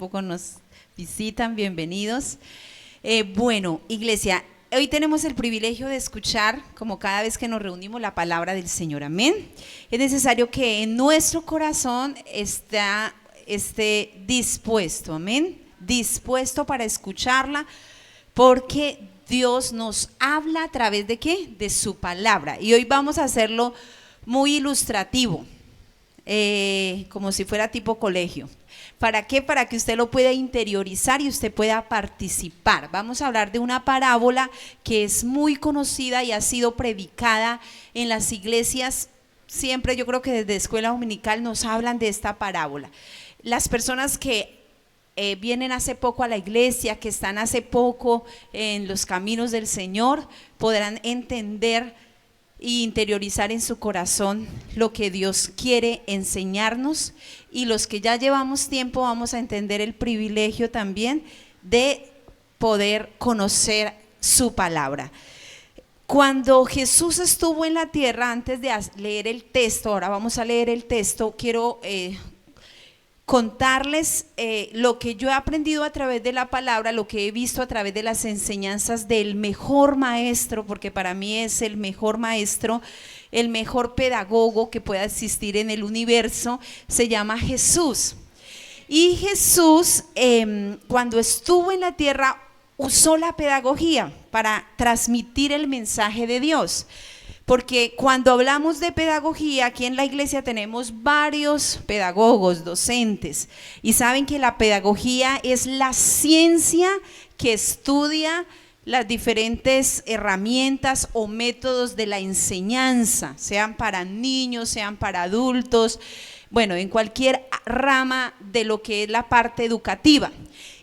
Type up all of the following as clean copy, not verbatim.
poco nos visitan, bienvenidos. Bueno, iglesia, hoy tenemos el privilegio de escuchar, como cada vez que nos reunimos, la palabra del Señor, amén. Es necesario que en nuestro corazón esté dispuesto, amén, dispuesto para escucharla, porque Dios nos habla a través de ¿qué? De su palabra. Y hoy vamos a hacerlo muy ilustrativo, como si fuera tipo colegio. ¿Para qué? Para que usted lo pueda interiorizar y usted pueda participar. Vamos a hablar de una parábola que es muy conocida y ha sido predicada en las iglesias. Siempre, yo creo que desde escuela dominical nos hablan de esta parábola. Las personas que vienen hace poco a la iglesia, que están hace poco en los caminos del Señor, podrán entender e interiorizar en su corazón lo que Dios quiere enseñarnos, y los que ya llevamos tiempo vamos a entender el privilegio también de poder conocer su palabra. Cuando Jesús estuvo en la tierra, antes de leer el texto, ahora vamos a leer el texto, quiero contarles lo que yo he aprendido a través de la palabra, lo que he visto a través de las enseñanzas del mejor maestro, porque para mí es el mejor maestro, el mejor pedagogo que pueda existir en el universo. Se llama Jesús. Y Jesús, cuando estuvo en la tierra, usó la pedagogía para transmitir el mensaje de Dios. Porque cuando hablamos de pedagogía, aquí en la iglesia tenemos varios pedagogos, docentes, y saben que la pedagogía es la ciencia que estudia las diferentes herramientas o métodos de la enseñanza, sean para niños, sean para adultos, bueno, en cualquier rama de lo que es la parte educativa.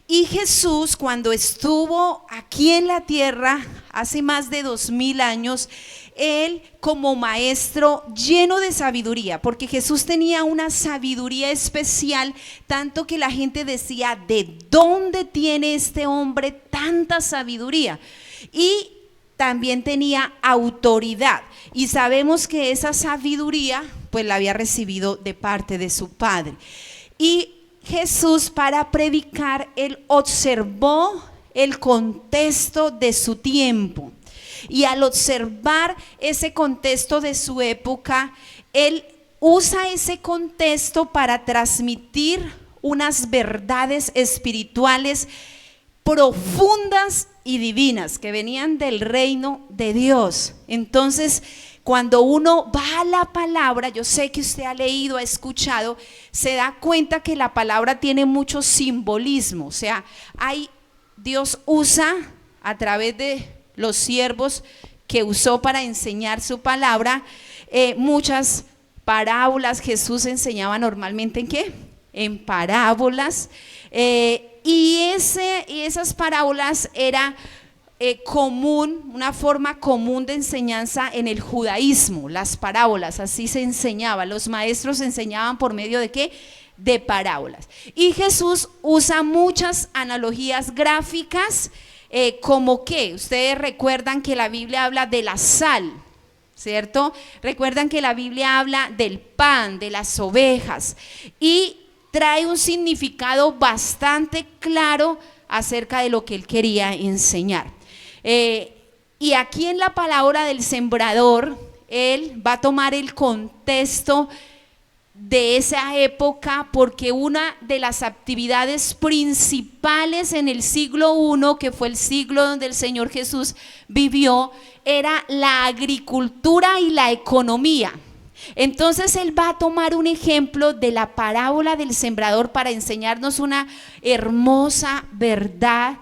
Y Jesús, cuando estuvo aquí en la tierra hace más de 2000 años, Él como maestro lleno de sabiduría, porque Jesús tenía una sabiduría especial, tanto que la gente decía: ¿de dónde tiene este hombre tanta sabiduría? Y también tenía autoridad, y sabemos que esa sabiduría pues la había recibido de parte de su Padre. Y Jesús, para predicar, Él observó el contexto de su tiempo. Y al observar ese contexto de su época, Él usa ese contexto para transmitir unas verdades espirituales profundas y divinas que venían del reino de Dios. Entonces, cuando uno va a la palabra, yo sé que usted ha leído, ha escuchado, se da cuenta que la palabra tiene mucho simbolismo. O sea, Dios usa a través de los siervos que usó para enseñar su palabra, muchas parábolas. Jesús enseñaba normalmente ¿en qué? En parábolas, y esas parábolas era común, una forma común de enseñanza en el judaísmo. Las parábolas, así se enseñaba, los maestros enseñaban por medio de ¿qué? De parábolas. Y Jesús usa muchas analogías gráficas, como que ustedes recuerdan que la Biblia habla de la sal, ¿cierto? Recuerdan que la Biblia habla del pan, de las ovejas, y trae un significado bastante claro acerca de lo que él quería enseñar. Y aquí en la parábola del sembrador, él va a tomar el contexto de esa época, porque una de las actividades principales en el siglo I, que fue el siglo donde el Señor Jesús vivió, era la agricultura y la economía. Entonces él va a tomar un ejemplo de la parábola del sembrador para enseñarnos una hermosa verdad.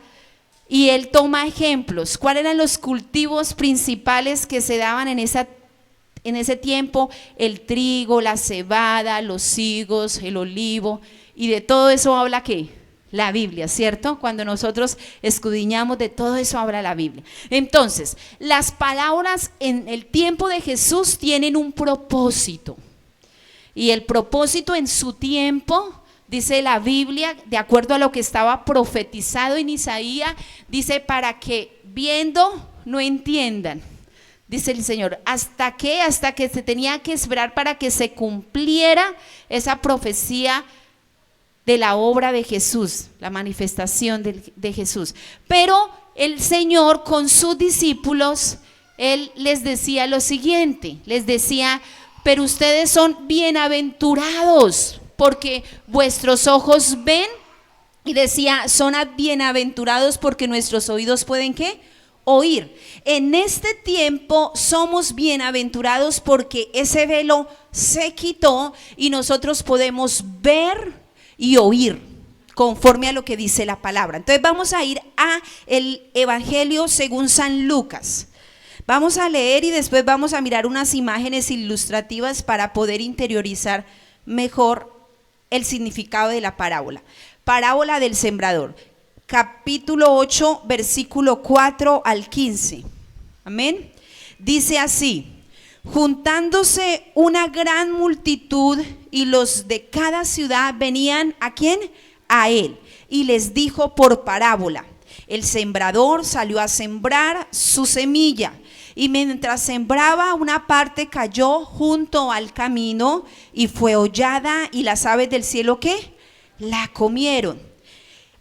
Y él toma ejemplos. ¿Cuáles eran los cultivos principales que se daban en ese tiempo? El trigo, la cebada, los higos, el olivo. Y de todo eso habla ¿qué? La Biblia, ¿cierto? Cuando nosotros escudriñamos, de todo eso habla la Biblia. Entonces, las palabras en el tiempo de Jesús tienen un propósito. Y el propósito en su tiempo, dice la Biblia, de acuerdo a lo que estaba profetizado en Isaías, dice: para que viendo no entiendan. Dice el Señor, ¿hasta qué? Hasta que se tenía que esperar para que se cumpliera esa profecía de la obra de Jesús, la manifestación de Jesús. Pero el Señor con sus discípulos, Él les decía lo siguiente, les decía: pero ustedes son bienaventurados porque vuestros ojos ven, y decía, son bienaventurados porque nuestros oídos pueden ¿qué? Oír. En este tiempo somos bienaventurados porque ese velo se quitó y nosotros podemos ver y oír conforme a lo que dice la palabra. Entonces vamos a ir a el Evangelio según San Lucas. Vamos a leer y después vamos a mirar unas imágenes ilustrativas para poder interiorizar mejor el significado de la parábola. Parábola del sembrador, capítulo 8, versículo 4 al 15. Amén. Dice así: juntándose una gran multitud y los de cada ciudad venían ¿a quién? A él. Y les dijo por parábola: el sembrador salió a sembrar su semilla. Y mientras sembraba, una parte cayó junto al camino y fue hollada, y las aves del cielo ¿qué? La comieron.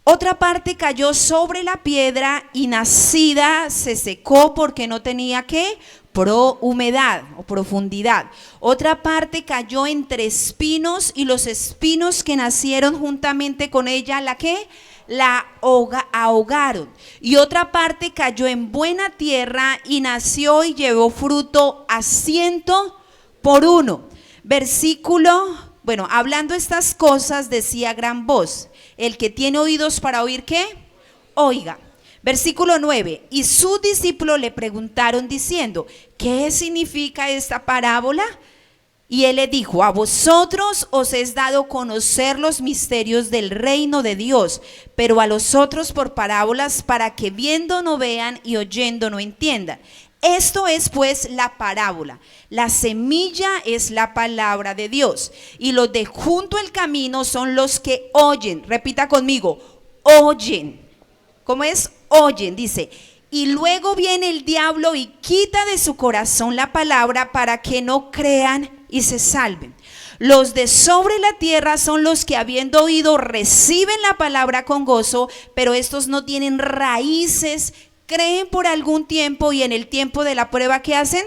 Otra parte cayó sobre la piedra y nacida se secó porque no tenía ¿qué? Humedad o profundidad. Otra parte cayó entre espinos y los espinos que nacieron juntamente con ella ¿la qué? La ahogaron. Y otra parte cayó en buena tierra y nació y llevó fruto a 100 por 1. Hablando estas cosas decía a gran voz: el que tiene oídos para oír ¿qué? Oiga. Versículo 9: y sus discípulos le preguntaron diciendo: ¿qué significa esta parábola? Y él le dijo: a vosotros os es dado conocer los misterios del reino de Dios, pero a los otros por parábolas, para que viendo no vean y oyendo no entiendan. Esto es pues la parábola. La semilla es la palabra de Dios, y los de junto al camino son los que oyen. Repita conmigo: oyen. ¿Cómo es? Oyen, dice. Y luego viene el diablo y quita de su corazón la palabra para que no crean y se salven. Los de sobre la tierra son los que, habiendo oído, reciben la palabra con gozo, pero estos no tienen raíces, creen por algún tiempo y en el tiempo de la prueba ¿qué hacen?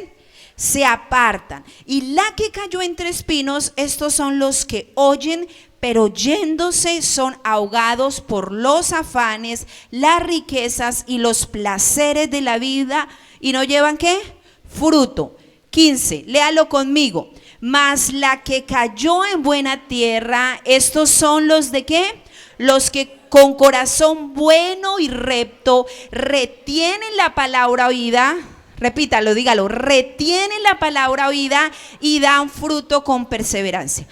Se apartan. Y la que cayó entre espinos, estos son los que oyen, pero yéndose son ahogados por los afanes, las riquezas y los placeres de la vida, y no llevan ¿qué? Fruto. 15, léalo conmigo. Mas la que cayó en buena tierra, estos son los de ¿qué? Los que con corazón bueno y recto retienen la palabra oída. Repítalo, dígalo: retienen la palabra oída y dan fruto con perseverancia.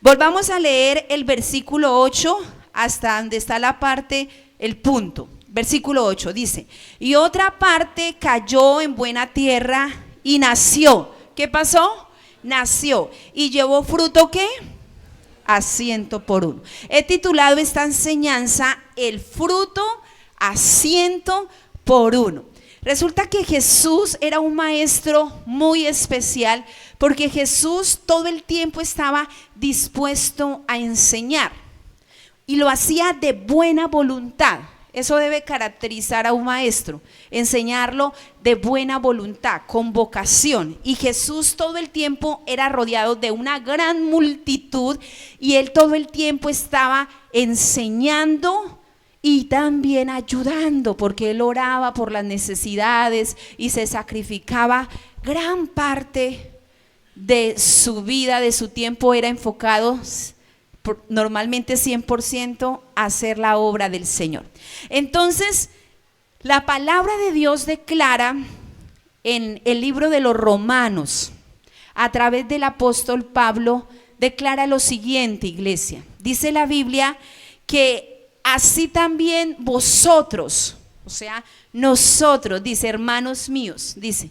Volvamos a leer el versículo 8 hasta donde está la parte, el punto. Versículo 8 dice: y otra parte cayó en buena tierra y nació. ¿Qué pasó? Nació y llevó fruto ¿qué? A 100 por 1. He titulado esta enseñanza: el fruto a 100 por 1. Resulta que Jesús era un maestro muy especial, porque Jesús todo el tiempo estaba dispuesto a enseñar y lo hacía de buena voluntad. Eso debe caracterizar a un maestro, enseñarlo de buena voluntad, con vocación. Y Jesús todo el tiempo era rodeado de una gran multitud y él todo el tiempo estaba enseñando y también ayudando, porque él oraba por las necesidades y se sacrificaba. Gran parte de su vida, de su tiempo, era enfocado normalmente 100% a hacer la obra del Señor. Entonces, la palabra de Dios declara en el libro de los Romanos, a través del apóstol Pablo, declara lo siguiente, iglesia. Dice la Biblia que así también vosotros, o sea, nosotros, dice, hermanos míos, dice,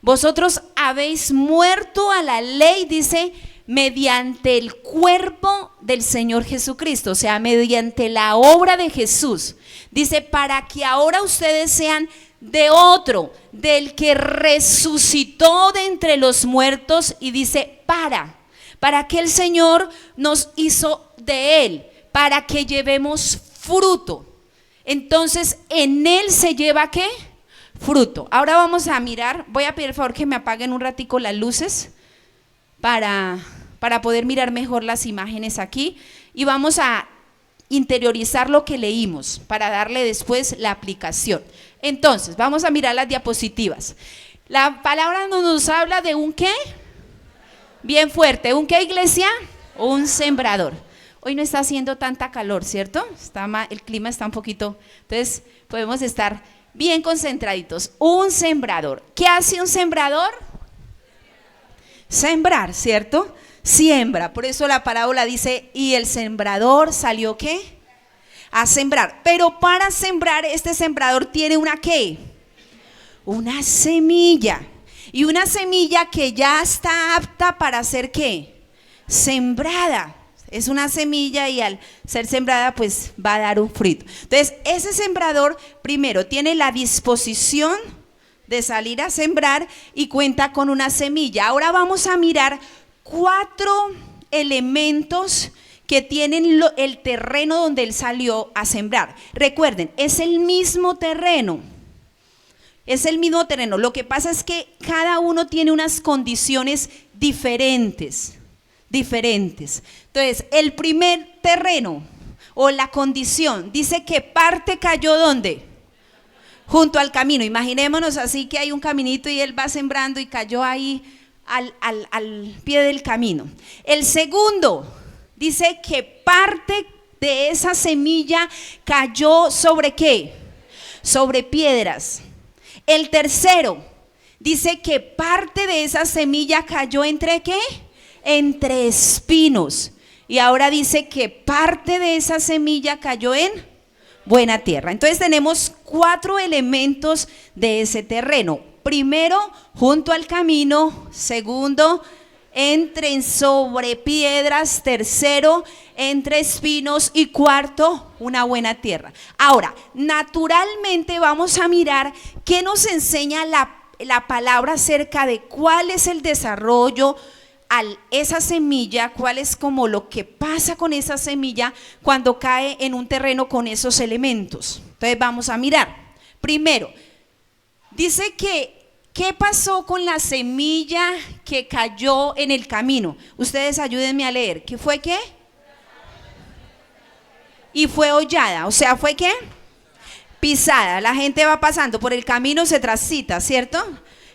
vosotros habéis muerto a la ley, dice, mediante el cuerpo del Señor Jesucristo, o sea, mediante la obra de Jesús. Dice, para que ahora ustedes sean de otro, del que resucitó de entre los muertos, y dice, para que el Señor nos hizo de él, para que llevemos fruto. Entonces, en él se lleva ¿qué? Fruto. Ahora vamos a mirar, voy a pedir el favor que me apaguen un ratico las luces para poder mirar mejor las imágenes aquí, y vamos a interiorizar lo que leímos para darle después la aplicación. Entonces, vamos a mirar las diapositivas. La palabra nos habla de un ¿qué? Bien fuerte. ¿Un qué, iglesia? Un sembrador. Hoy no está haciendo tanta calor, ¿cierto? El clima está un poquito, entonces podemos estar bien concentraditos. Un sembrador. ¿Qué hace un sembrador? Sembrar, ¿cierto? Siembra. Por eso la parábola dice, y el sembrador salió ¿qué? A sembrar. Pero para sembrar, este sembrador tiene una ¿qué? Una semilla. Y una semilla que ya está apta para ser ¿qué? Sembrada. Es una semilla y al ser sembrada pues va a dar un fruto. Entonces ese sembrador primero tiene la disposición de salir a sembrar y cuenta con una semilla. Ahora vamos a mirar 4 elementos que tienen el terreno donde él salió a sembrar. Recuerden, es el mismo terreno. Es el mismo terreno. Lo que pasa es que cada uno tiene unas condiciones diferentes. Entonces, el primer terreno o la condición dice que parte cayó ¿dónde? Junto al camino. Imaginémonos así que hay un caminito y él va sembrando y cayó ahí al pie del camino. El segundo dice que parte de esa semilla cayó ¿sobre qué? Sobre piedras. El tercero dice que parte de esa semilla cayó ¿entre qué? Entre espinos. Y ahora dice que parte de esa semilla cayó en buena tierra. Entonces tenemos 4 elementos de ese terreno. Primero, junto al camino. Segundo, sobre piedras. Tercero, entre espinos. Y cuarto, una buena tierra. Ahora, naturalmente vamos a mirar qué nos enseña la palabra acerca de cuál es el desarrollo esa semilla, cuál es como lo que pasa con esa semilla cuando cae en un terreno con esos elementos. Entonces vamos a mirar. Primero, dice que ¿qué pasó con la semilla que cayó en el camino? Ustedes ayúdenme a leer. ¿Qué fue qué? Y fue hollada, o sea, ¿fue qué? Pisada. La gente va pasando por el camino, se transita, ¿cierto?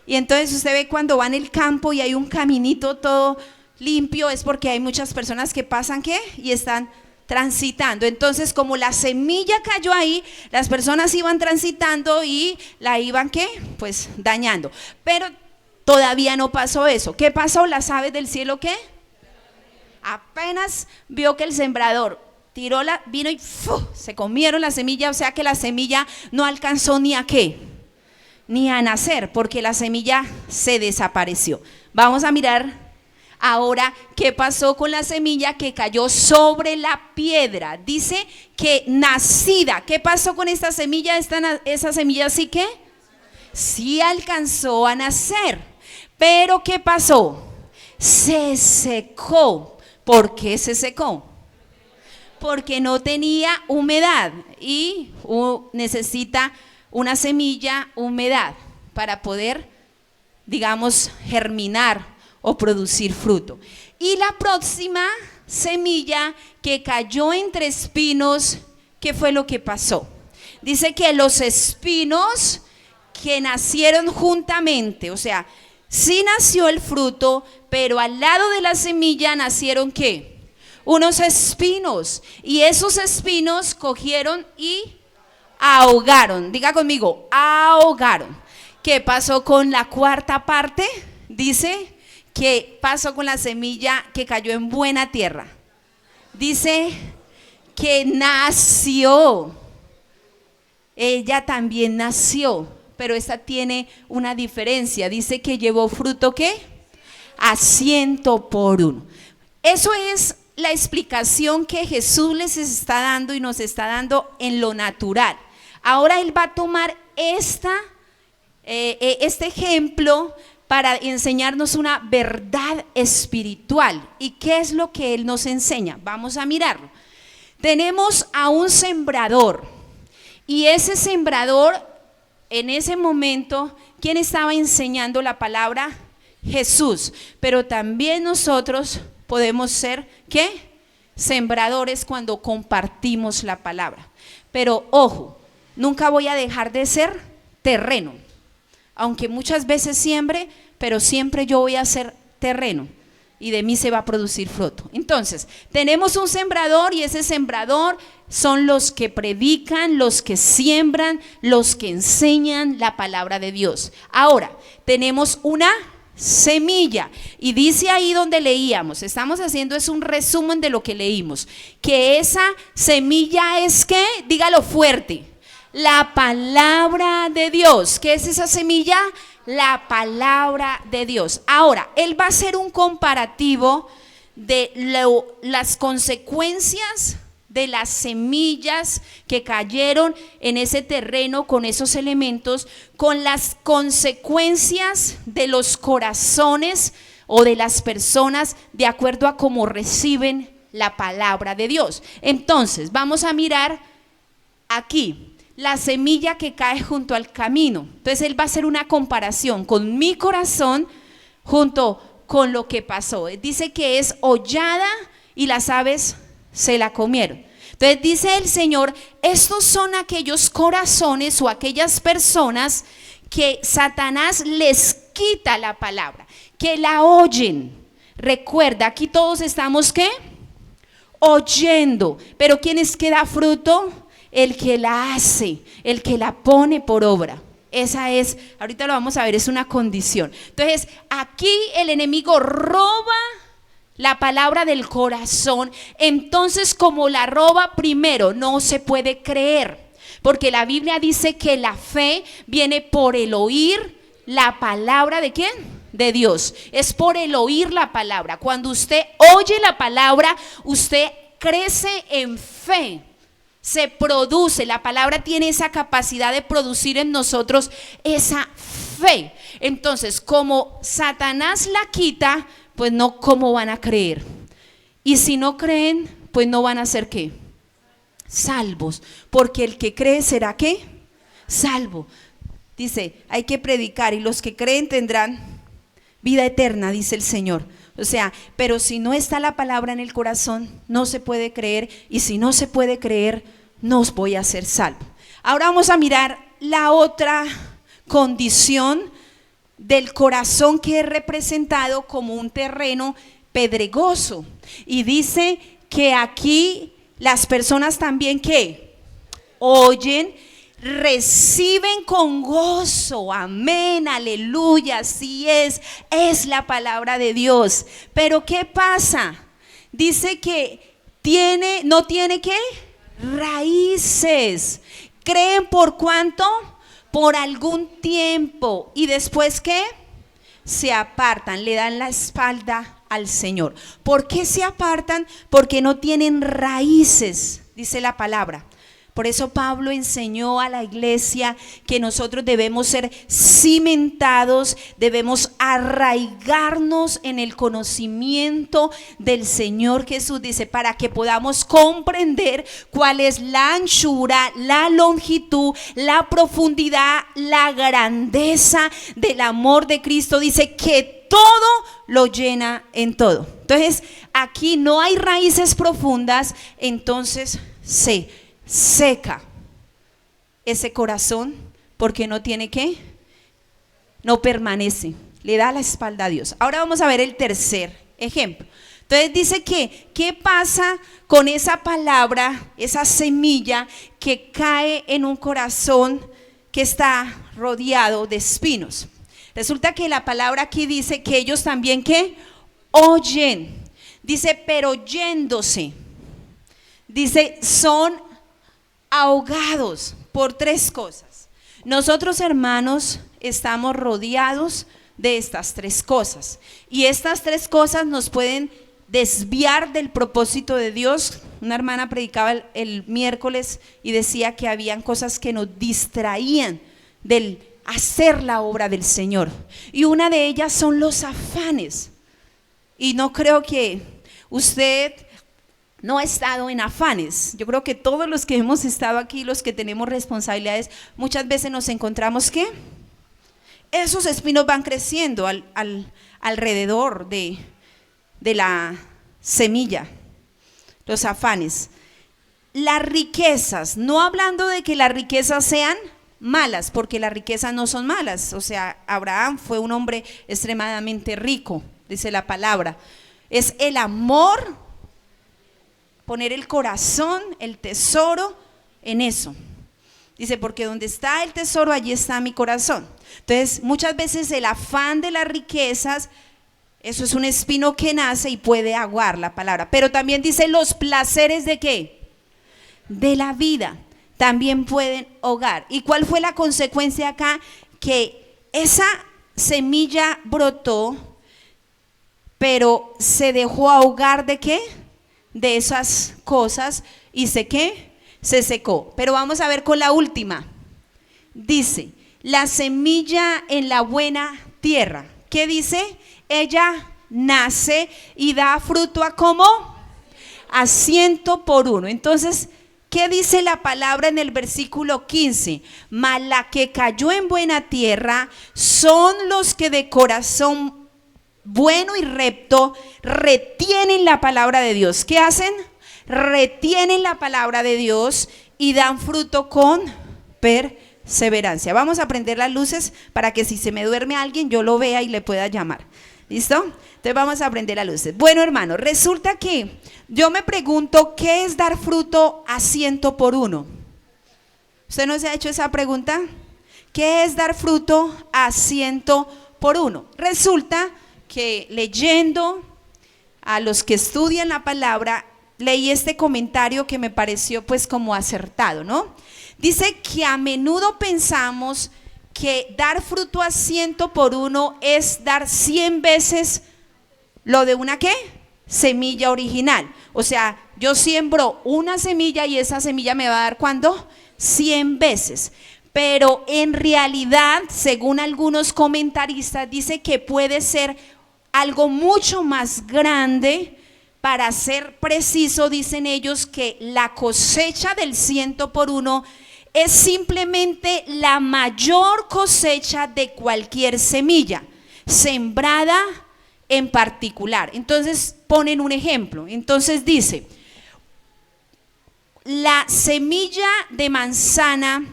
Y entonces usted ve cuando va en el campo y hay un caminito todo limpio, es porque hay muchas personas que pasan ¿qué? Y están transitando. Entonces como la semilla cayó ahí, las personas iban transitando y la iban ¿qué? Pues dañando. Pero todavía no pasó eso. ¿Qué pasó? ¿Las aves del cielo qué? Apenas vio que el sembrador vino y se comieron la semilla, o sea que la semilla no alcanzó ni a qué, ni a nacer, porque la semilla se desapareció. Vamos a mirar ahora qué pasó con la semilla que cayó sobre la piedra. Dice que nacida. ¿Qué pasó con esta semilla? Esa semilla sí que sí alcanzó a nacer, pero ¿qué pasó? Se secó. ¿Por qué se secó? Porque no tenía humedad y necesita una semilla, humedad, para poder, digamos, germinar o producir fruto. Y la próxima semilla que cayó entre espinos, ¿qué fue lo que pasó? Dice que los espinos que nacieron juntamente, o sea, sí nació el fruto, pero al lado de la semilla nacieron ¿qué? Unos espinos, y esos espinos cogieron y ahogaron. Diga conmigo, ahogaron. ¿Qué pasó con la cuarta parte? Dice que pasó con la semilla que cayó en buena tierra. Dice que nació. Ella también nació, pero esta tiene una diferencia. Dice que llevó fruto ¿qué? A 100 por 1. Eso es la explicación que Jesús les está dando y nos está dando en lo natural. Ahora Él va a tomar este ejemplo para enseñarnos una verdad espiritual. ¿Y qué es lo que Él nos enseña? Vamos a mirarlo. tenemos a un sembrador. Y ese sembrador, en ese momento, ¿quién estaba enseñando la palabra? Jesús. Pero también nosotros podemos ser, ¿qué? Sembradores cuando compartimos la palabra. Pero ojo, nunca voy a dejar de ser terreno. Aunque muchas veces siembre, pero siempre yo voy a ser terreno. Y de mí se va a producir fruto. Entonces, tenemos un sembrador y ese sembrador son los que predican, los que siembran, los que enseñan la palabra de Dios. Ahora, tenemos una semilla y dice ahí donde leíamos, estamos haciendo es un resumen de lo que leímos, que esa semilla es ¿qué? Dígalo fuerte, la palabra de Dios. ¿Qué es esa semilla? La palabra de Dios. Ahora, él va a hacer un comparativo de las consecuencias de las semillas que cayeron en ese terreno con esos elementos, con las consecuencias de los corazones o de las personas de acuerdo a cómo reciben la palabra de Dios. Entonces, vamos a mirar aquí la semilla que cae junto al camino. Entonces él va a hacer una comparación con mi corazón junto con lo que pasó. Dice que es hollada y las aves se la comieron. Entonces dice el Señor, estos son aquellos corazones o aquellas personas que Satanás les quita la palabra, que la oyen. Recuerda, aquí todos estamos ¿qué? Oyendo, pero ¿quién es que da fruto? El que la hace, el que la pone por obra. Esa es, ahorita lo vamos a ver, es una condición. Entonces, aquí el enemigo roba la palabra del corazón. Entonces, como la roba primero, no se puede creer. Porque la Biblia dice que la fe viene por el oír la palabra ¿de quién? De Dios. Es por el oír la palabra. Cuando usted oye la palabra, usted crece en fe. Se produce, la palabra tiene esa capacidad de producir en nosotros esa fe. Entonces, como Satanás la quita, pues no, ¿cómo van a creer? Y si no creen, pues no van a ser ¿qué? Salvos, porque el que cree será ¿qué? Salvo. Dice, hay que predicar y los que creen tendrán vida eterna, dice el Señor. O sea, pero si no está la palabra en el corazón, no se puede creer, y si no se puede creer, no os voy a ser salvo. Ahora vamos a mirar la otra condición del corazón que es representado como un terreno pedregoso. Y dice que aquí las personas también que oyen, reciben con gozo, amén, aleluya, así es la palabra de Dios. Pero ¿qué pasa? Dice que no tiene ¿qué? Raíces. ¿Creen por cuánto? Por algún tiempo. ¿Y después qué? Se apartan, le dan la espalda al Señor. ¿Por qué se apartan? Porque no tienen raíces, dice la palabra. Por eso Pablo enseñó a la iglesia que nosotros debemos ser cimentados, debemos arraigarnos en el conocimiento del Señor Jesús, dice, para que podamos comprender cuál es la anchura, la longitud, la profundidad, la grandeza del amor de Cristo. Dice que todo lo llena en todo. Entonces, aquí no hay raíces profundas, entonces seca ese corazón porque no tiene ¿qué? No permanece, le da la espalda a Dios. Ahora vamos a ver el tercer ejemplo. Entonces dice que, ¿qué pasa con esa palabra, esa semilla que cae en un corazón que está rodeado de espinos? Resulta que la palabra aquí dice que ellos también ¿qué? Oyen. Dice, pero yéndose. Dice, son ahogados por tres cosas. Nosotros, hermanos, estamos rodeados de estas tres cosas. Y estas tres cosas nos pueden desviar del propósito de Dios. Una hermana predicaba el miércoles y decía que habían cosas que nos distraían del hacer la obra del Señor. Y una de ellas son los afanes. Y no creo que usted no he estado en afanes. Yo creo que todos los que hemos estado aquí, los que tenemos responsabilidades, muchas veces nos encontramos que esos espinos van creciendo alrededor de la semilla, los afanes. Las riquezas, no hablando de que las riquezas sean malas, porque las riquezas no son malas. O sea, Abraham fue un hombre extremadamente rico, dice la palabra. Es el amor, poner el corazón, el tesoro en eso. Dice, porque donde está el tesoro, allí está mi corazón. Entonces, muchas veces el afán de las riquezas, eso es un espino que nace y puede aguar la palabra. Pero también dice, los placeres ¿de qué? De la vida también pueden ahogar. ¿Y cuál fue la consecuencia acá? Que esa semilla brotó, pero se dejó ahogar ¿de qué? De esas cosas y ¿qué? Se secó. Pero vamos a ver con la última. Dice, la semilla en la buena tierra. ¿Qué dice? Ella nace y da fruto a ¿cómo? A 100 por 1. Entonces, ¿qué dice la palabra en el versículo 15? Mas la que cayó en buena tierra son los que de corazón bueno y recto retienen la palabra de Dios. ¿Qué hacen? Retienen la palabra de Dios y dan fruto con perseverancia. Vamos a prender las luces para que si se me duerme alguien yo lo vea y le pueda llamar. ¿Listo? Entonces vamos a prender las luces. Bueno, hermano, resulta que yo me pregunto, ¿qué es dar fruto a 100 por 1? ¿Usted no se ha hecho esa pregunta? ¿Qué es dar fruto a 100 por 1? Resulta que leyendo a los que estudian la palabra, leí este comentario que me pareció pues como acertado, ¿no? Dice que a menudo pensamos que dar fruto a 100 por 1 es dar 100 veces lo de una ¿qué? Semilla original. O sea, yo siembro una semilla y esa semilla me va a dar ¿cuándo? 100 veces. Pero en realidad, según algunos comentaristas, dice que puede ser algo mucho más grande. Para ser preciso, dicen ellos que la cosecha del 100 por 1 es simplemente la mayor cosecha de cualquier semilla sembrada en particular. Entonces ponen un ejemplo. Entonces dice, la semilla de manzana,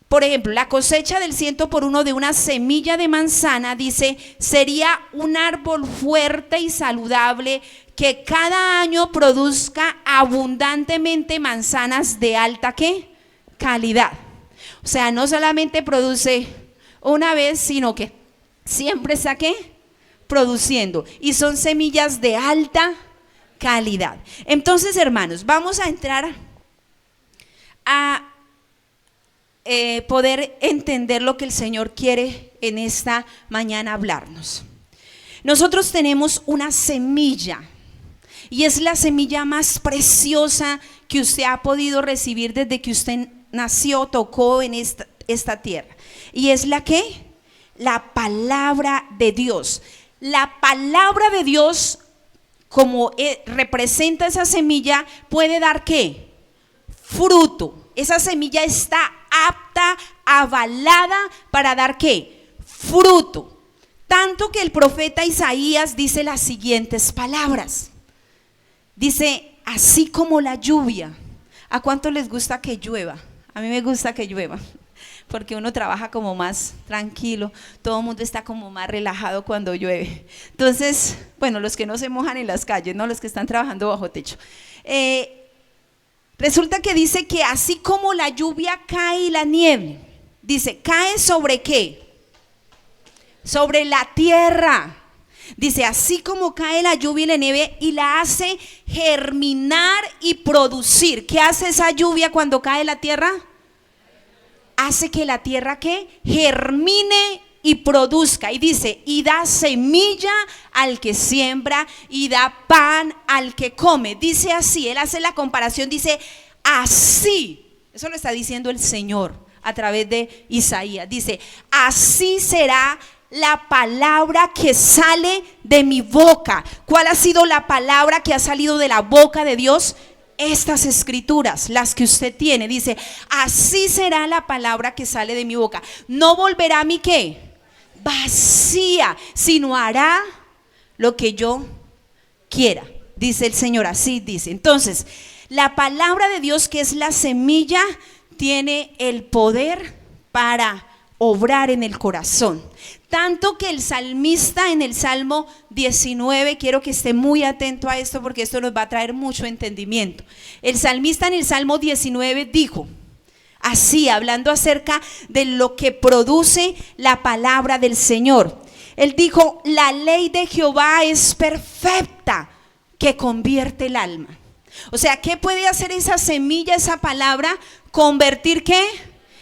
por ejemplo, la cosecha del 100 por 1 de una semilla de manzana, dice, sería un árbol fuerte y saludable que cada año produzca abundantemente manzanas de alta ¿qué? Calidad. O sea, no solamente produce una vez, sino que siempre está ¿qué? Produciendo. Y son semillas de alta calidad. Entonces, hermanos, vamos a entrar a poder entender lo que el Señor quiere en esta mañana hablarnos. Nosotros tenemos una semilla y es la semilla más preciosa que usted ha podido recibir desde que usted nació, tocó en esta tierra. Y es la ¿qué? La palabra de Dios. La palabra de Dios, como representa esa semilla, puede dar ¿qué? Fruto. Esa semilla está apta, avalada para dar ¿qué? Fruto. Tanto que el profeta Isaías dice las siguientes palabras. Dice, así como la lluvia. ¿A cuánto les gusta que llueva? A mí me gusta que llueva, porque uno trabaja como más tranquilo, todo el mundo está como más relajado cuando llueve. Entonces, bueno, los que no se mojan en las calles, no los que están trabajando bajo techo. Resulta que dice que así como la lluvia cae y la nieve, dice, ¿cae sobre qué? Sobre la tierra. Dice, así como cae la lluvia y la nieve y la hace germinar y producir. ¿Qué hace esa lluvia cuando cae la tierra? Hace que la tierra ¿qué? Germine y produzca. Y dice, y da semilla al que siembra y da pan al que come. Dice así, él hace la comparación, dice, así. Eso lo está diciendo el Señor a través de Isaías. Dice, así será la palabra que sale de mi boca. ¿Cuál ha sido la palabra que ha salido de la boca de Dios? Estas escrituras, las que usted tiene. Dice, así será la palabra que sale de mi boca. No volverá a mí, ¿qué? Vacía, sino hará lo que yo quiera, dice el Señor. Así dice. Entonces, la palabra de Dios, que es la semilla, tiene el poder para obrar en el corazón. Tanto que el salmista en el Salmo 19, quiero que esté muy atento a esto porque esto nos va a traer mucho entendimiento. El salmista en el Salmo 19 dijo, así, hablando acerca de lo que produce la palabra del Señor. Él dijo, la ley de Jehová es perfecta, que convierte el alma. O sea, ¿qué puede hacer esa semilla, esa palabra? Convertir, ¿qué?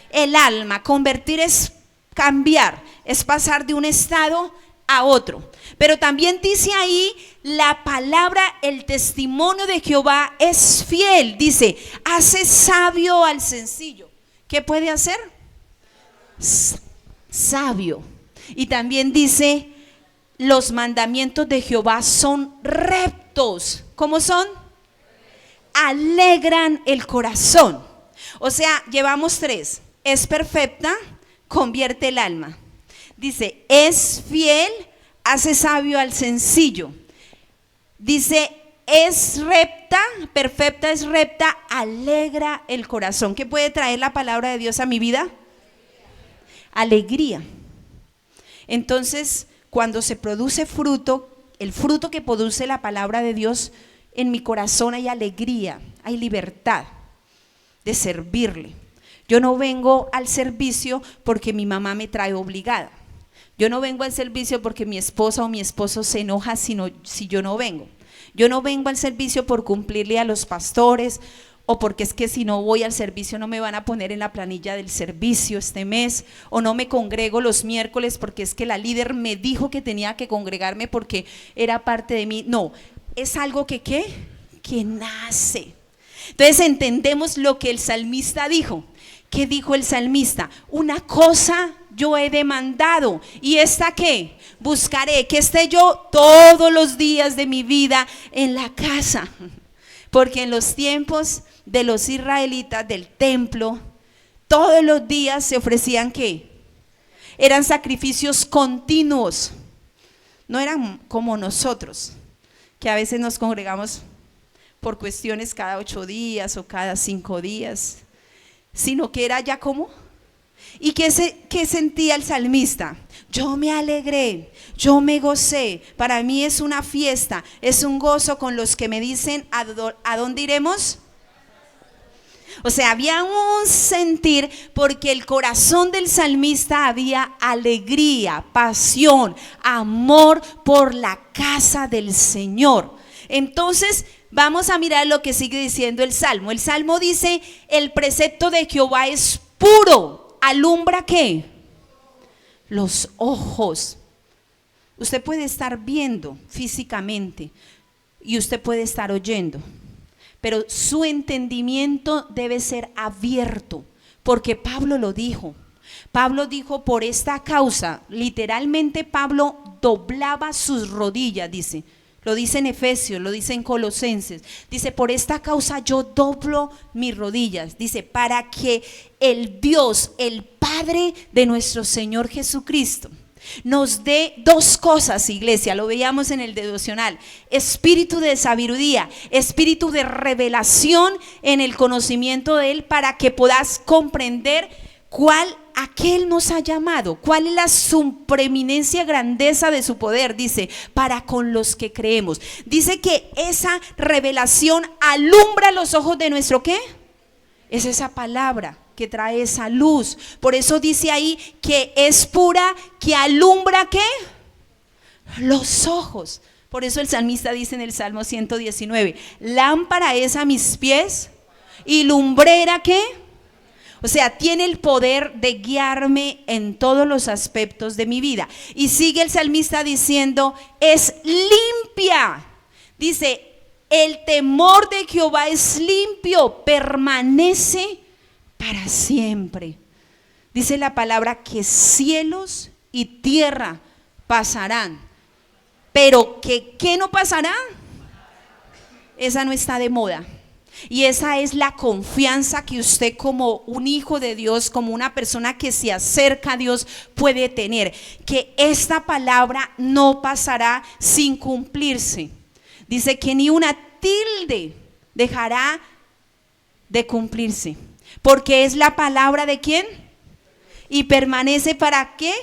El alma. Convertir es cambiar, es pasar de un estado a otro. Pero también dice ahí, la palabra, el testimonio de Jehová es fiel. Dice, hace sabio al sencillo. ¿Qué puede hacer? Sabio. Y también dice, los mandamientos de Jehová son rectos. ¿Cómo son? Alegran el corazón. O sea, llevamos tres. Es perfecta, convierte el alma. Dice, es fiel, hace sabio al sencillo. Dice, es recta, perfecta es recta, alegra el corazón. ¿Qué puede traer la palabra de Dios a mi vida? Alegría. Entonces, cuando se produce fruto, el fruto que produce la palabra de Dios, en mi corazón hay alegría, hay libertad de servirle. Yo no vengo al servicio porque mi mamá me trae obligada. Yo no vengo al servicio porque mi esposa o mi esposo se enoja si yo no vengo. Yo no vengo al servicio por cumplirle a los pastores o porque es que si no voy al servicio no me van a poner en la planilla del servicio este mes, o no me congrego los miércoles porque es que la líder me dijo que tenía que congregarme porque era parte de mí. No, es algo que nace. Entonces entendemos lo que el salmista dijo. ¿Qué dijo el salmista? Una cosa yo he demandado, y esta ¿qué? Buscaré, que esté yo todos los días de mi vida en la casa. Porque en los tiempos de los israelitas del templo, todos los días se ofrecían ¿qué? Eran sacrificios continuos. No eran como nosotros, que a veces nos congregamos por cuestiones cada 8 días o cada 5 días, sino que era ya como. ¿Y qué sentía el salmista? Yo me alegré, yo me gocé. Para mí es una fiesta, es un gozo con los que me dicen, ¿a dónde iremos? O sea, había un sentir, porque el corazón del salmista había alegría, pasión, amor por la casa del Señor. Entonces, vamos a mirar lo que sigue diciendo el Salmo. El Salmo dice, el precepto de Jehová es puro. ¿Alumbra qué? Los ojos. Usted puede estar viendo físicamente y usted puede estar oyendo, pero su entendimiento debe ser abierto, porque Pablo lo dijo. Pablo dijo, por esta causa, literalmente Pablo doblaba sus rodillas, dice. Lo dice en Efesios, lo dice en Colosenses. Dice, por esta causa yo doblo mis rodillas. Dice, para que el Dios, el Padre de nuestro Señor Jesucristo, nos dé dos cosas, iglesia. Lo veíamos en el devocional: espíritu de sabiduría, espíritu de revelación en el conocimiento de Él, para que puedas comprender a qué Él nos ha llamado, cuál es la supreeminencia, grandeza de su poder. Dice, para con los que creemos. Dice que esa revelación alumbra los ojos de nuestro ¿qué? Es esa palabra que trae esa luz. Por eso dice ahí que es pura, que alumbra ¿qué? Los ojos. Por eso el salmista dice en el Salmo 119, lámpara es a mis pies y lumbrera ¿qué? O sea, tiene el poder de guiarme en todos los aspectos de mi vida. Y sigue el salmista diciendo, es limpia. Dice, el temor de Jehová es limpio, permanece para siempre. Dice la palabra que cielos y tierra pasarán, pero que ¿qué no pasará? Esa no está de moda. Y esa es la confianza que usted como un hijo de Dios, como una persona que se acerca a Dios puede tener, que esta palabra no pasará sin cumplirse. Dice que ni una tilde dejará de cumplirse, porque es la palabra de ¿quién? Y permanece ¿para qué?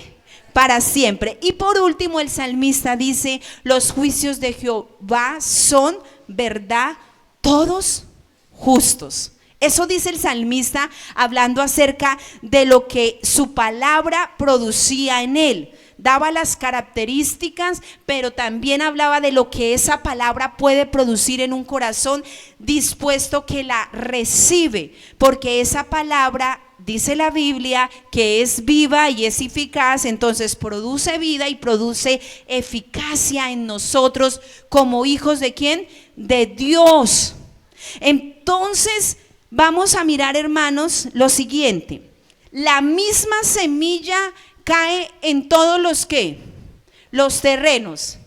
Para siempre. Y por último el salmista dice, los juicios de Jehová son verdad, todos justos. Eso dice el salmista hablando acerca de lo que su palabra producía en él. Daba las características, pero también hablaba de lo que esa palabra puede producir en un corazón dispuesto que la recibe, porque esa palabra, dice la Biblia, que es viva y es eficaz, entonces produce vida y produce eficacia en nosotros como hijos ¿de quién? De Dios. Entonces vamos a mirar, hermanos, lo siguiente. La misma semilla cae en todos los terrenos.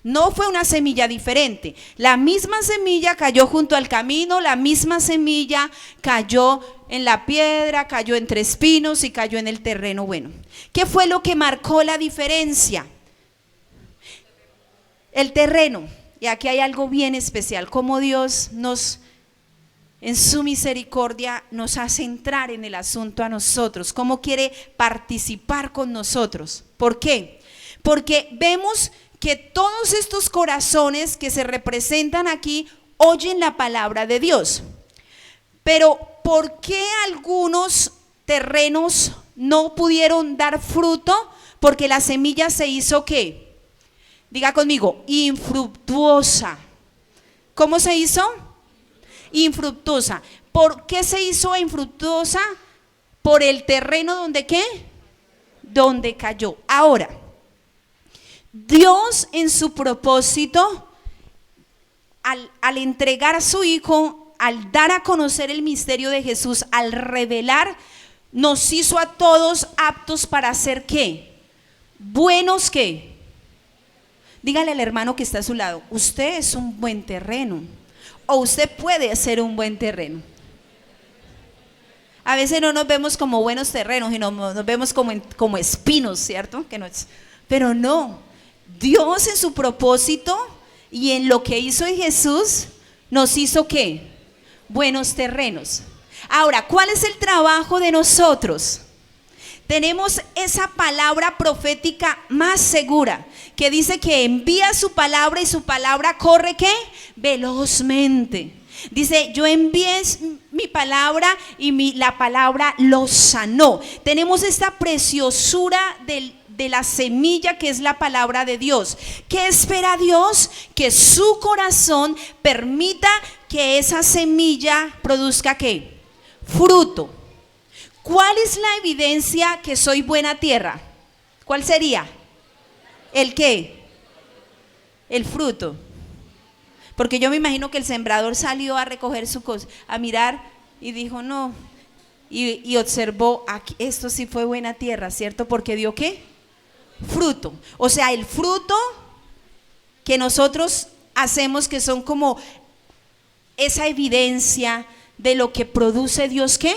No fue una semilla diferente. La misma semilla cayó junto al camino, la misma semilla cayó en la piedra, cayó entre espinos y cayó en el terreno bueno. ¿Qué fue lo que marcó la diferencia? El terreno. Y aquí hay algo bien especial, cómo Dios en su misericordia nos hace entrar en el asunto a nosotros, cómo quiere participar con nosotros. ¿Por qué? Porque vemos que todos estos corazones que se representan aquí oyen la palabra de Dios. Pero ¿por qué algunos terrenos no pudieron dar fruto? Porque la semilla se hizo ¿qué? Diga conmigo, infructuosa. ¿Cómo se hizo? Infructuosa. ¿Por qué se hizo infructuosa? Por el terreno donde ¿qué? Donde cayó. Ahora, Dios en su propósito, al entregar a su Hijo, al dar a conocer el misterio de Jesús, al revelar, nos hizo a todos aptos para hacer ¿qué? Buenos ¿qué? Dígale al hermano que está a su lado, usted es un buen terreno, o usted puede ser un buen terreno. A veces no nos vemos como buenos terrenos, sino nos vemos como espinos, ¿cierto? Pero no, Dios en su propósito y en lo que hizo en Jesús, nos hizo ¿qué? Buenos terrenos. Ahora, ¿cuál es el trabajo de nosotros? Tenemos esa palabra profética más segura, que dice que envía su palabra y su palabra corre ¿qué? Velozmente. Dice, yo envié mi palabra y la palabra lo sanó. Tenemos esta preciosura de la semilla que es la palabra de Dios. ¿Qué espera Dios? Que su corazón permita que esa semilla produzca ¿qué? Fruto. ¿Cuál es la evidencia que soy buena tierra? ¿Cuál sería? ¿El qué? El fruto. Porque yo me imagino que el sembrador salió a recoger su cosa, a mirar y dijo no, y observó, aquí, esto sí fue buena tierra, ¿cierto? Porque dio ¿qué? Fruto. O sea, el fruto que nosotros hacemos, que son como esa evidencia de lo que produce Dios ¿qué?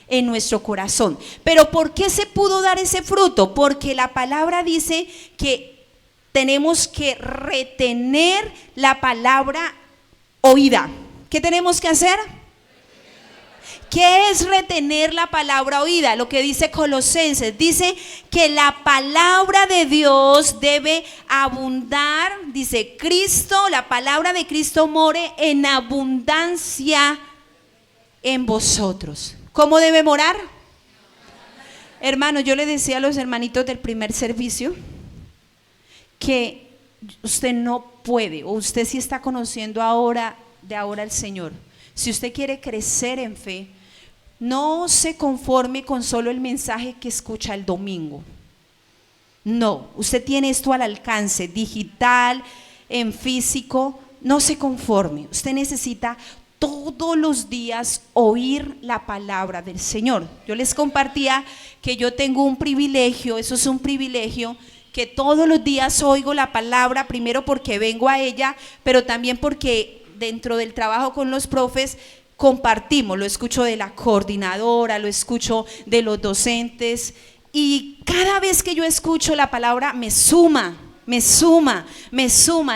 En nuestro corazón. Pero ¿por qué se pudo dar ese fruto? Porque la palabra dice que tenemos que retener la palabra oída. ¿Qué tenemos que hacer? ¿Qué es retener la palabra oída? Lo que dice Colosenses, dice que la palabra de Dios debe abundar, dice Cristo, la palabra de Cristo more en abundancia en vosotros. ¿Cómo debe morar? Hermano, yo le decía a los hermanitos del primer servicio que usted no puede, o usted sí está conociendo ahora al Señor. Si usted quiere crecer en fe, no se conforme con solo el mensaje que escucha el domingo. No, usted tiene esto al alcance, digital, en físico. No se conforme, usted necesita todos los días oír la palabra del Señor. Yo les compartía que yo tengo un privilegio, eso es un privilegio, que todos los días oigo la palabra, primero porque vengo a ella, pero también porque dentro del trabajo con los profes compartimos, lo escucho de la coordinadora, lo escucho de los docentes, y cada vez que yo escucho la palabra me suma,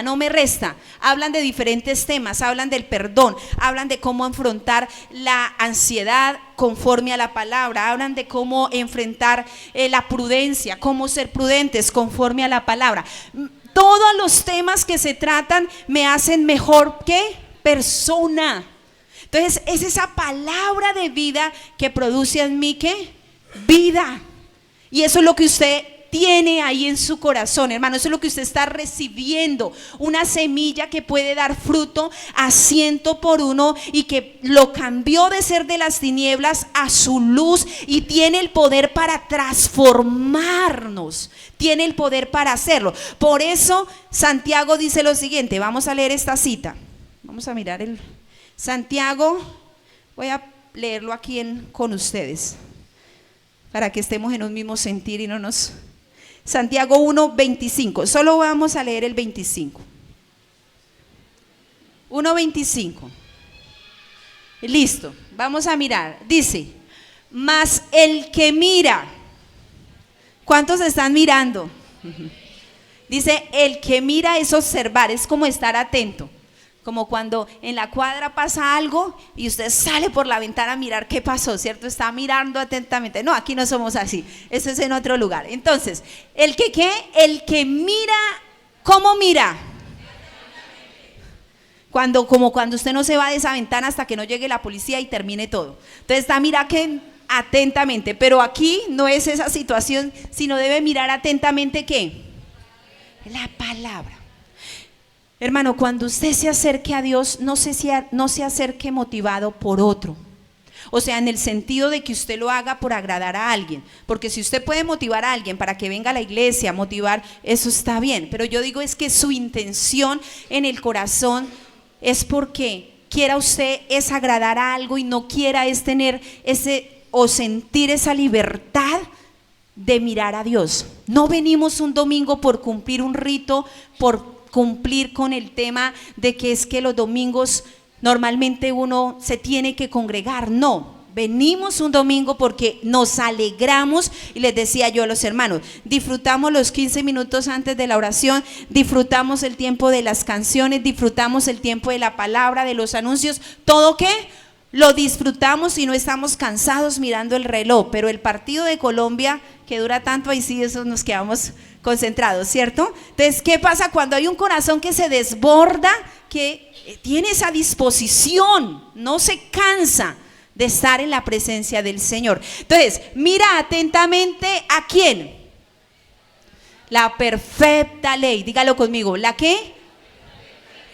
no me resta. Hablan de diferentes temas, hablan del perdón, hablan de cómo afrontar la ansiedad conforme a la palabra, hablan de cómo enfrentar la prudencia, cómo ser prudentes conforme a la palabra. Todos los temas que se tratan me hacen mejor ¿qué? Persona. Entonces es esa palabra de vida que produce en mí ¿qué? Vida. Y eso es lo que usted tiene ahí en su corazón, hermano. Eso es lo que usted está recibiendo, una semilla que puede dar fruto a 100 por 1 y que lo cambió de ser de las tinieblas a su luz, y tiene el poder para transformarnos, tiene el poder para hacerlo. Por eso Santiago dice lo siguiente, vamos a leer esta cita, vamos a mirar el Santiago, voy a leerlo aquí con ustedes para que estemos en un mismo sentir y no nos... Santiago 1:25, solo vamos a leer el 25. 1:25. Listo, vamos a mirar. Dice, mas el que mira, ¿cuántos están mirando? Dice, el que mira es observar, es como estar atento. Como cuando en la cuadra pasa algo y usted sale por la ventana a mirar qué pasó, ¿cierto? Está mirando atentamente. No, aquí no somos así, eso es en otro lugar. Entonces, el que mira, ¿cómo mira? Como cuando usted no se va de esa ventana hasta que no llegue la policía y termine todo. Entonces está mira que atentamente, pero aquí no es esa situación, sino debe mirar atentamente ¿qué? La palabra. Hermano, cuando usted se acerque a Dios, no se acerque motivado por otro. O sea, en el sentido de que usted lo haga por agradar a alguien. Porque si usted puede motivar a alguien para que venga a la iglesia, motivar, eso está bien. Pero yo digo es que su intención en el corazón es porque quiera usted es agradar a algo y no quiera es tener o sentir esa libertad de mirar a Dios. No venimos un domingo por cumplir un rito, por cumplir con el tema de que es que los domingos normalmente uno se tiene que congregar. No, venimos un domingo porque nos alegramos, y les decía yo a los hermanos, disfrutamos los 15 minutos antes de la oración, disfrutamos el tiempo de las canciones, disfrutamos el tiempo de la palabra, de los anuncios, todo ¿qué? Lo disfrutamos y no estamos cansados mirando el reloj. Pero el partido de Colombia, que dura tanto, ahí sí eso nos quedamos concentrados, ¿cierto? Entonces, ¿qué pasa cuando hay un corazón que se desborda, que tiene esa disposición, no se cansa de estar en la presencia del Señor? Entonces, mira atentamente ¿a quién? La perfecta ley, dígalo conmigo, ¿la qué?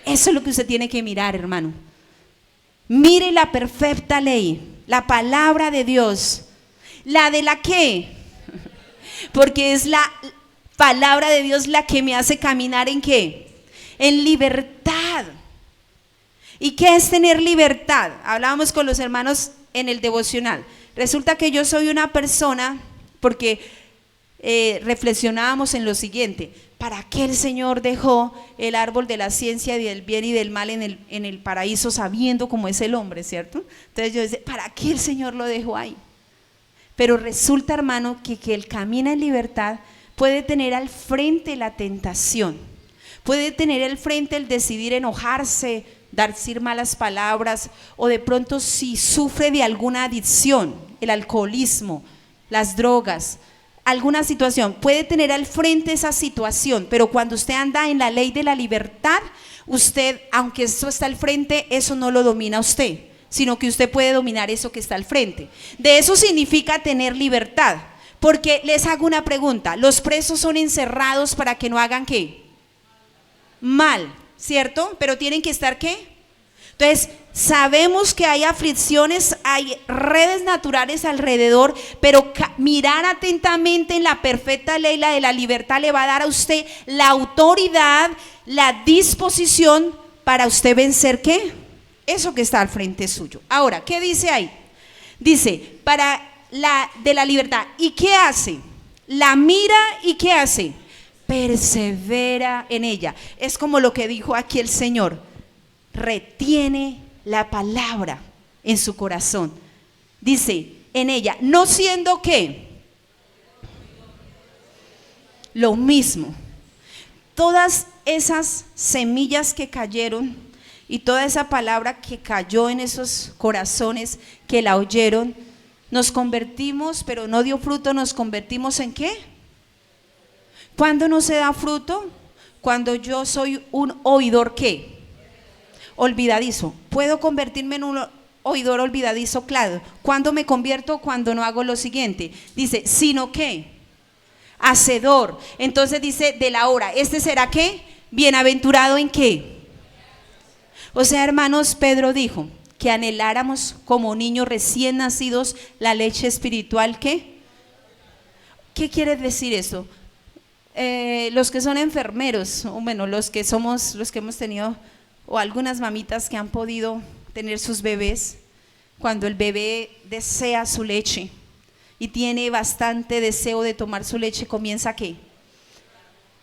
Eso es lo que usted tiene que mirar, hermano. Mire la perfecta ley, la palabra de Dios. ¿La de la qué? Porque es la palabra de Dios la que me hace caminar ¿en qué? En libertad. ¿Y qué es tener libertad? Hablábamos con los hermanos en el devocional. Resulta que yo soy una persona, porque reflexionábamos en lo siguiente: ¿para qué el Señor dejó el árbol de la ciencia y del bien y del mal en el paraíso, sabiendo cómo es el hombre, ¿cierto? Entonces yo decía, ¿para qué el Señor lo dejó ahí? Pero resulta, hermano, que el camina en libertad puede tener al frente la tentación, puede tener al frente el decidir enojarse, decir malas palabras, o de pronto si sufre de alguna adicción, el alcoholismo, las drogas, alguna situación, puede tener al frente esa situación. Pero cuando usted anda en la ley de la libertad, usted, aunque eso está al frente, eso no lo domina usted, sino que usted puede dominar eso que está al frente. De eso significa tener libertad. Porque les hago una pregunta: los presos son encerrados para que no hagan ¿qué? Mal, ¿cierto? Pero tienen que estar ¿qué? Entonces, sabemos que hay aflicciones, hay redes naturales alrededor, pero mirar atentamente en la perfecta ley, la de la libertad, le va a dar a usted la autoridad, la disposición para usted vencer ¿qué? eso que está al frente suyo. Ahora, ¿qué dice ahí? Dice, para de la libertad. ¿Y qué hace? La mira y ¿qué hace? Persevera en ella. Es como lo que dijo aquí el Señor. Retiene la palabra en su corazón. Dice, en ella, no siendo ¿qué? Lo mismo. Todas esas semillas que cayeron y toda esa palabra que cayó en esos corazones que la oyeron, nos convertimos, pero no dio fruto, nos convertimos ¿en qué? ¿Cuándo no se da fruto? Cuando yo soy un oidor ¿qué? Olvidadizo. ¿Puedo convertirme en un oidor olvidadizo? Claro. ¿Cuándo me convierto? Cuando no hago lo siguiente. Dice, sino ¿qué? Hacedor. Entonces dice, de la hora. ¿Este será qué? Bienaventurado en qué. O sea, hermanos, Pedro dijo que anheláramos como niños recién nacidos la leche espiritual. ¿Qué? ¿Qué quiere decir eso? Los que son enfermeros, o bueno, los que hemos tenido, o algunas mamitas que han podido tener sus bebés, cuando el bebé desea su leche y tiene bastante deseo de tomar su leche, comienza ¿qué?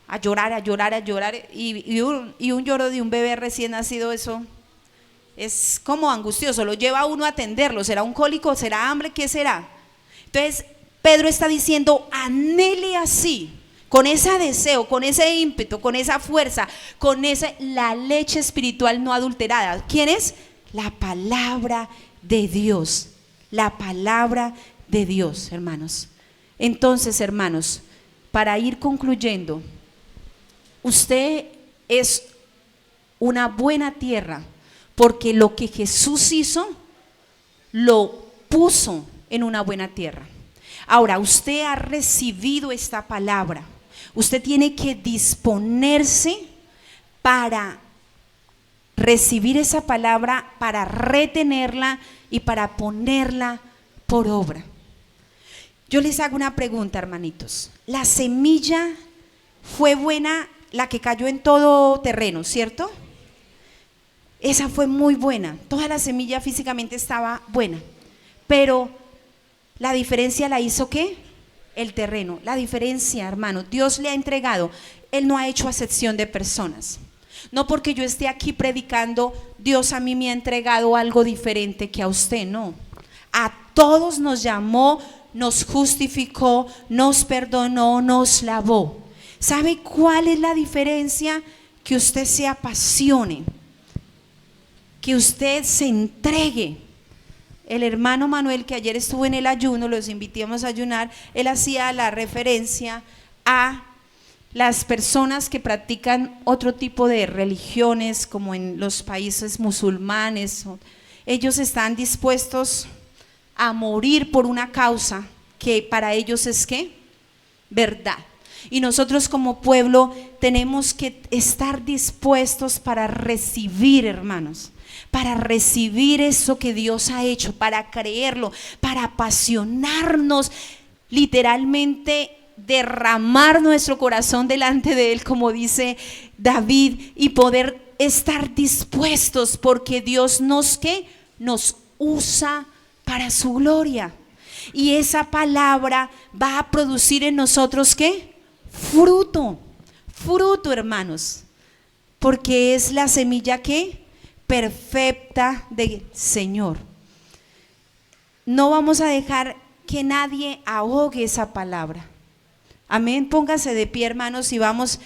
A llorar, a llorar, a llorar, y un lloro de un bebé recién nacido, eso es como angustioso, lo lleva a uno a atenderlo. ¿Será un cólico? ¿Será hambre? ¿Qué será? Entonces Pedro está diciendo, anhele así, con ese deseo, con ese ímpetu, con esa fuerza, la leche espiritual no adulterada. ¿Quién es? La palabra de Dios, la palabra de Dios, hermanos. Entonces, hermanos, para ir concluyendo, usted es una buena tierra, porque lo que Jesús hizo, lo puso en una buena tierra. Ahora, usted ha recibido esta palabra. Usted tiene que disponerse para recibir esa palabra, para retenerla y para ponerla por obra. Yo les hago una pregunta, hermanitos. La semilla fue buena, la que cayó en todo terreno, ¿cierto? Esa fue muy buena. Toda la semilla físicamente estaba buena, pero la diferencia la hizo ¿qué? El terreno. La diferencia, hermano, Dios le ha entregado. Él no ha hecho acepción de personas. No porque yo esté aquí predicando, Dios a mí me ha entregado algo diferente que a usted, no. A todos nos llamó, nos justificó, nos perdonó, nos lavó. ¿Sabe cuál es la diferencia? Que usted se apasione, que usted se entregue. El hermano Manuel, que ayer estuvo en el ayuno, los invitamos a ayunar, él hacía la referencia a las personas que practican otro tipo de religiones, como en los países musulmanes. Ellos están dispuestos a morir por una causa que para ellos es ¿qué? Verdad. Y nosotros como pueblo tenemos que estar dispuestos para recibir, hermanos, para recibir eso que Dios ha hecho, para creerlo, para apasionarnos, literalmente derramar nuestro corazón delante de Él, como dice David, y poder estar dispuestos, porque Dios nos usa para su gloria. Y esa palabra va a producir en nosotros ¿qué? Fruto, hermanos, porque es la semilla ¿qué? Perfecta del Señor. No vamos a dejar que nadie ahogue esa palabra. Amén. Póngase de pie, hermanos, y vamos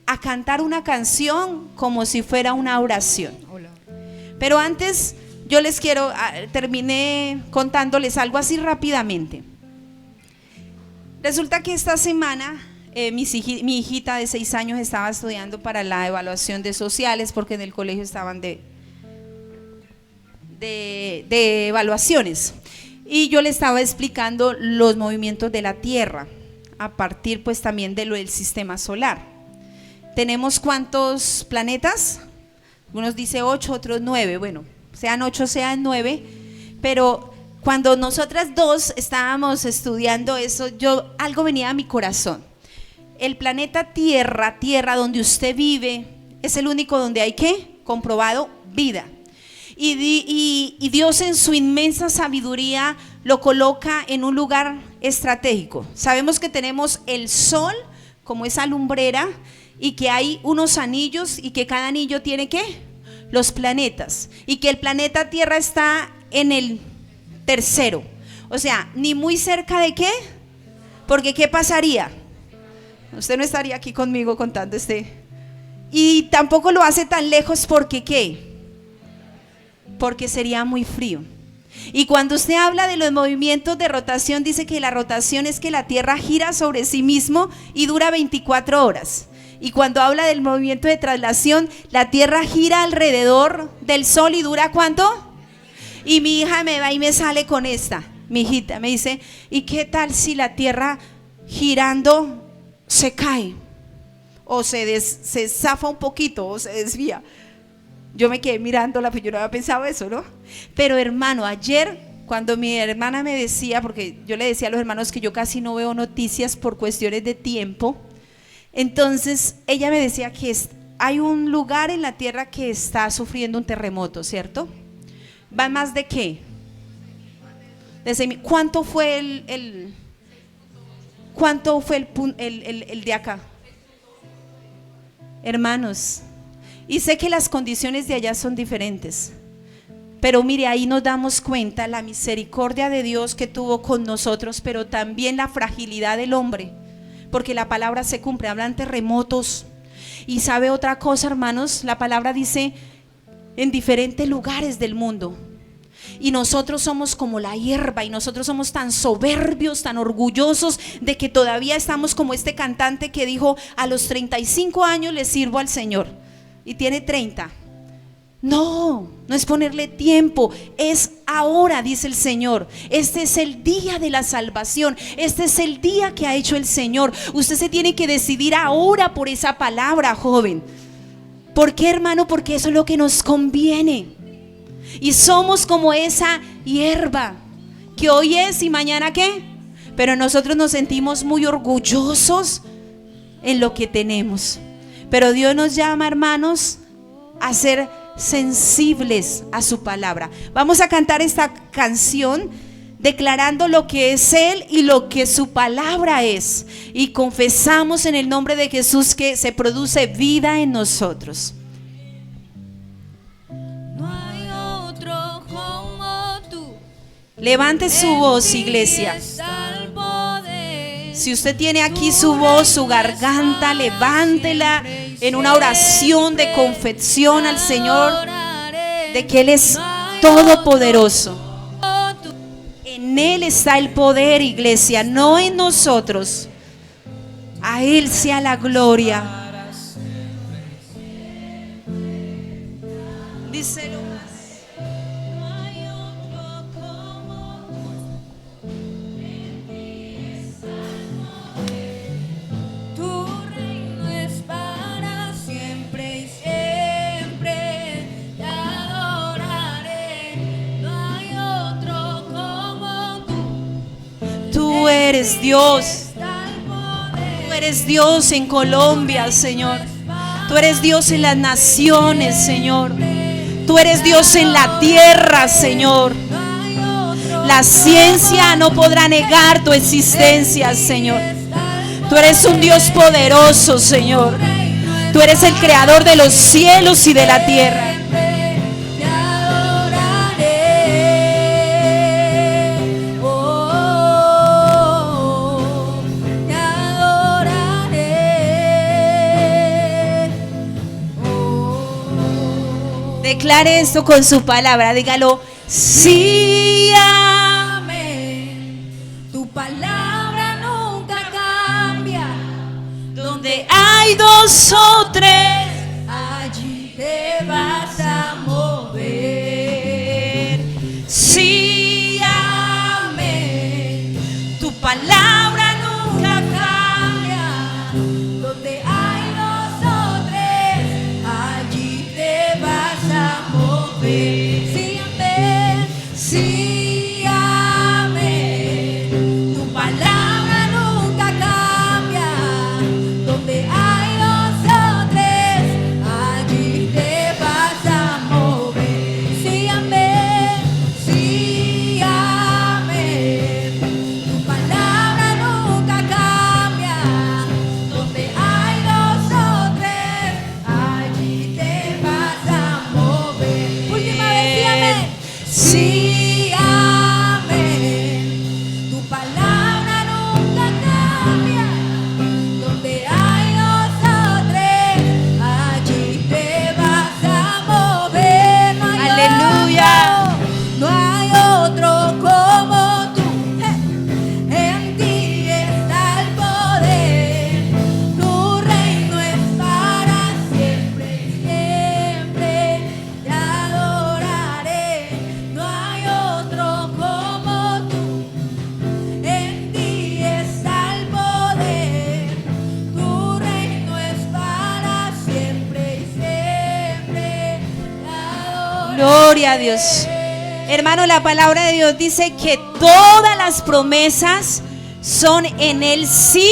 a cantar una canción como si fuera una oración. Pero antes yo les terminé contándoles algo así rápidamente. Resulta que esta semana mi hijita de 6 años estaba estudiando para la evaluación de sociales, porque en el colegio estaban de evaluaciones, y yo le estaba explicando los movimientos de la Tierra a partir pues también de lo del sistema solar. Tenemos ¿cuántos planetas? Unos dice 8, otros 9, bueno, sean 8, sean 9, pero cuando nosotras dos estábamos estudiando eso, algo venía a mi corazón. El planeta Tierra donde usted vive, es el único donde hay ¿qué? Comprobado vida. y Dios en su inmensa sabiduría lo coloca en un lugar estratégico. Sabemos que tenemos el sol como esa lumbrera y que hay unos anillos y que cada anillo tiene ¿qué? Los planetas, y que el planeta Tierra está en el tercero, o sea, ni muy cerca de ¿qué? Porque ¿qué pasaría? Usted no estaría aquí conmigo contando y tampoco lo hace tan lejos porque ¿qué? Porque sería muy frío. Y cuando usted habla de los movimientos de rotación, dice que la rotación es que la Tierra gira sobre sí mismo y dura 24 horas. Y cuando habla del movimiento de traslación, la Tierra gira alrededor del Sol y dura ¿cuánto? Y mi hija me va y me sale con esta, mi hijita, me dice, ¿y qué tal si la Tierra girando se cae? O se zafa un poquito, o se desvía. Yo me quedé mirándola, pues yo no había pensado eso, ¿no? Pero hermano, ayer cuando mi hermana me decía, porque yo le decía a los hermanos que yo casi no veo noticias por cuestiones de tiempo, entonces ella me decía que hay un lugar en la tierra que está sufriendo un terremoto, ¿cierto? ¿Va más de qué? ¿Cuánto fue el de acá? Hermanos, y sé que las condiciones de allá son diferentes, pero mire, ahí nos damos cuenta la misericordia de Dios que tuvo con nosotros, pero también la fragilidad del hombre, porque la palabra se cumple, hablan terremotos. Y sabe otra cosa, hermanos, la palabra dice en diferentes lugares del mundo, y nosotros somos como la hierba, y nosotros somos tan soberbios, tan orgullosos de que todavía estamos como este cantante que dijo: a los 35 años le sirvo al Señor, y tiene 30. No es ponerle tiempo, es ahora, dice el Señor. Este es el día de la salvación, este es el día que ha hecho el Señor. Usted se tiene que decidir ahora por esa palabra, joven. ¿Por qué, hermano? Porque eso es lo que nos conviene. Y somos como esa hierba que hoy es y mañana ¿qué? Pero nosotros nos sentimos muy orgullosos en lo que tenemos. Pero Dios nos llama, hermanos, a ser sensibles a su palabra. Vamos a cantar esta canción declarando lo que es Él y lo que su palabra es, y confesamos en el nombre de Jesús que se produce vida en nosotros. No hay otro como tú. Levante su voz, iglesia. Si usted tiene aquí su voz, su garganta, levántela en una oración de confesión al Señor de que Él es todopoderoso. En Él está el poder, iglesia, no en nosotros. A Él sea la gloria. Díselo. Tú eres Dios. Tú eres Dios en Colombia, Señor. Tú eres Dios en las naciones, Señor. Tú eres Dios en la tierra, Señor. La ciencia no podrá negar tu existencia, Señor. Tú eres un Dios poderoso, Señor. Tú eres el creador de los cielos y de la tierra. Declare esto con su palabra, dígalo. Sí, amén. Tu palabra nunca cambia. Donde hay dos o tres, allí te vas a mover. sí, amén. Tu palabra nunca cambia. Donde hay dos o tres, allí te vas a mover. Sí, amén. Sí, amén. Tu palabra nunca cambia. Donde hay dos o tres, allí te vas a mover. Sí, Gloria a Dios. Hermano, la palabra de Dios dice que todas las promesas son en el sí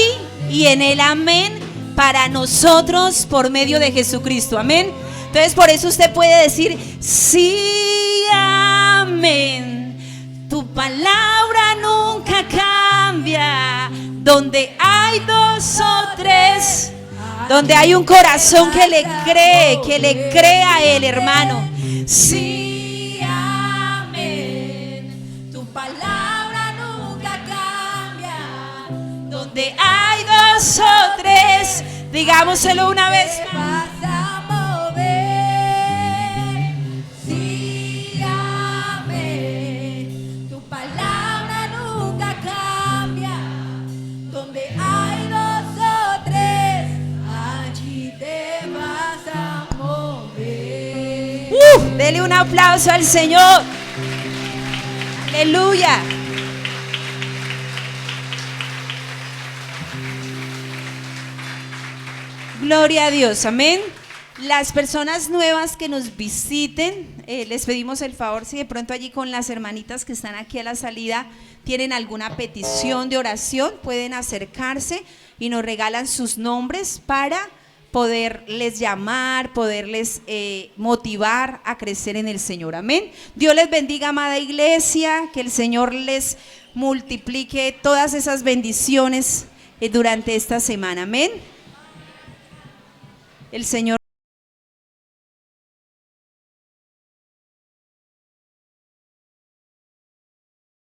y en el amén para nosotros por medio de Jesucristo. Amén. Entonces por eso usted puede decir sí, amén. Tu palabra nunca cambia. Donde hay dos o tres, donde hay un corazón que le cree a Él, hermano. Sí, amén. Tu palabra nunca cambia. Donde hay dos o tres, digámoselo una vez más. Dele un aplauso al Señor. Aleluya. Gloria a Dios, amén. Las personas nuevas que nos visiten, les pedimos el favor, si de pronto allí con las hermanitas que están aquí a la salida tienen alguna petición de oración, pueden acercarse y nos regalan sus nombres para poderles llamar, poderles motivar a crecer en el Señor. Amén. Dios les bendiga, amada iglesia, que el Señor les multiplique todas esas bendiciones durante esta semana. Amén. El Señor